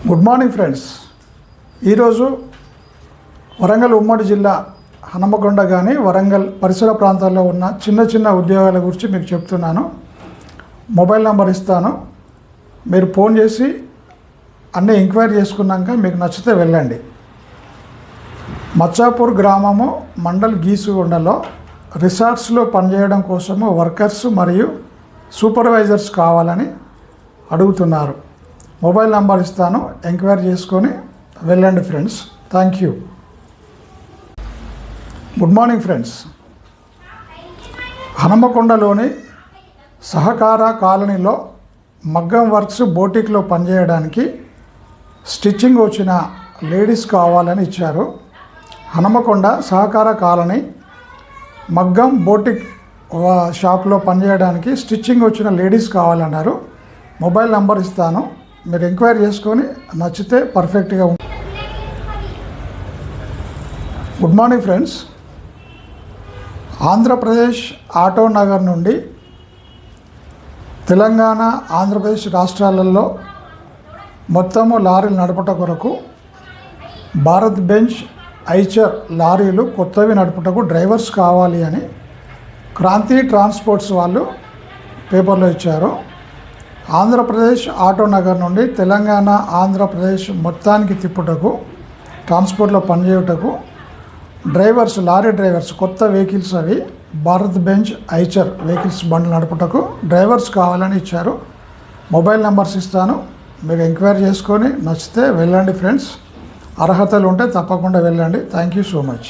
Good morning friends. ఈరోజు వరంగల్ ఉమ్మడి జిల్లా హనుమకొండ కానీ వరంగల్ పరిసర ప్రాంతాల్లో ఉన్న చిన్న చిన్న ఉద్యోగాల గురించి మీకు చెప్తున్నాను. మొబైల్ నెంబర్ ఇస్తాను, మీరు ఫోన్ చేసి అన్నీ ఎంక్వైరీ చేసుకున్నాక మీకు నచ్చితే వెళ్ళండి. మచ్చాపూర్ గ్రామము మండల్ గీసుగొండలో రిసార్ట్స్లో పనిచేయడం కోసము వర్కర్స్ మరియు సూపర్వైజర్స్ కావాలని అడుగుతున్నారు. మొబైల్ నెంబర్ ఇస్తాను, ఎంక్వైరీ చేసుకొని వెళ్ళండి friends. Thank you. Good morning friends. హనుమకొండలోని సహకార కాలనీలో మగ్గం వర్క్స్ బోటిక్లో పనిచేయడానికి స్టిచ్చింగ్ వచ్చిన లేడీస్ కావాలని ఇచ్చారు. హనుమకొండ సహకార కాలనీ మగ్గం బోటిక్ షాప్లో పనిచేయడానికి స్టిచ్చింగ్ వచ్చిన లేడీస్ కావాలన్నారు. మొబైల్ నెంబర్ ఇస్తాను, మీరు ఎంక్వైరీ చేసుకొని నచ్చితే పర్ఫెక్ట్గా ఉంటుంది. Good morning friends. Andhra Pradesh auto Nagar నుండి తెలంగాణ ఆంధ్రప్రదేశ్ రాష్ట్రాలలో మొత్తము లారీలు నడుపుట కొరకు భారత్ బెంజ్ ఐచర్ లారీలు కొత్తవి నడుపుటకు డ్రైవర్స్ కావాలి అని క్రాంతి ట్రాన్స్పోర్ట్స్ వాళ్ళు పేపర్లో ఇచ్చారు. ఆంధ్రప్రదేశ్ ఆటో నగర్ నుండి తెలంగాణ ఆంధ్రప్రదేశ్ మొత్తానికి తిప్పుటకు ట్రాన్స్పోర్ట్లో పనిచేయుటకు డ్రైవర్స్, లారీ డ్రైవర్స్, కొత్త వెహికల్స్ అవి భారత్ బెంజ్ ఐచర్ వెహికల్స్ బండ్లు నడుపుటకు డ్రైవర్స్ కావాలని ఇచ్చారు. మొబైల్ నెంబర్స్ ఇస్తాను, మీరు ఎంక్వైరీ చేసుకొని నచ్చితే వెళ్ళండి ఫ్రెండ్స్. అర్హతలు ఉంటే తప్పకుండా వెళ్ళండి. Thank you so much.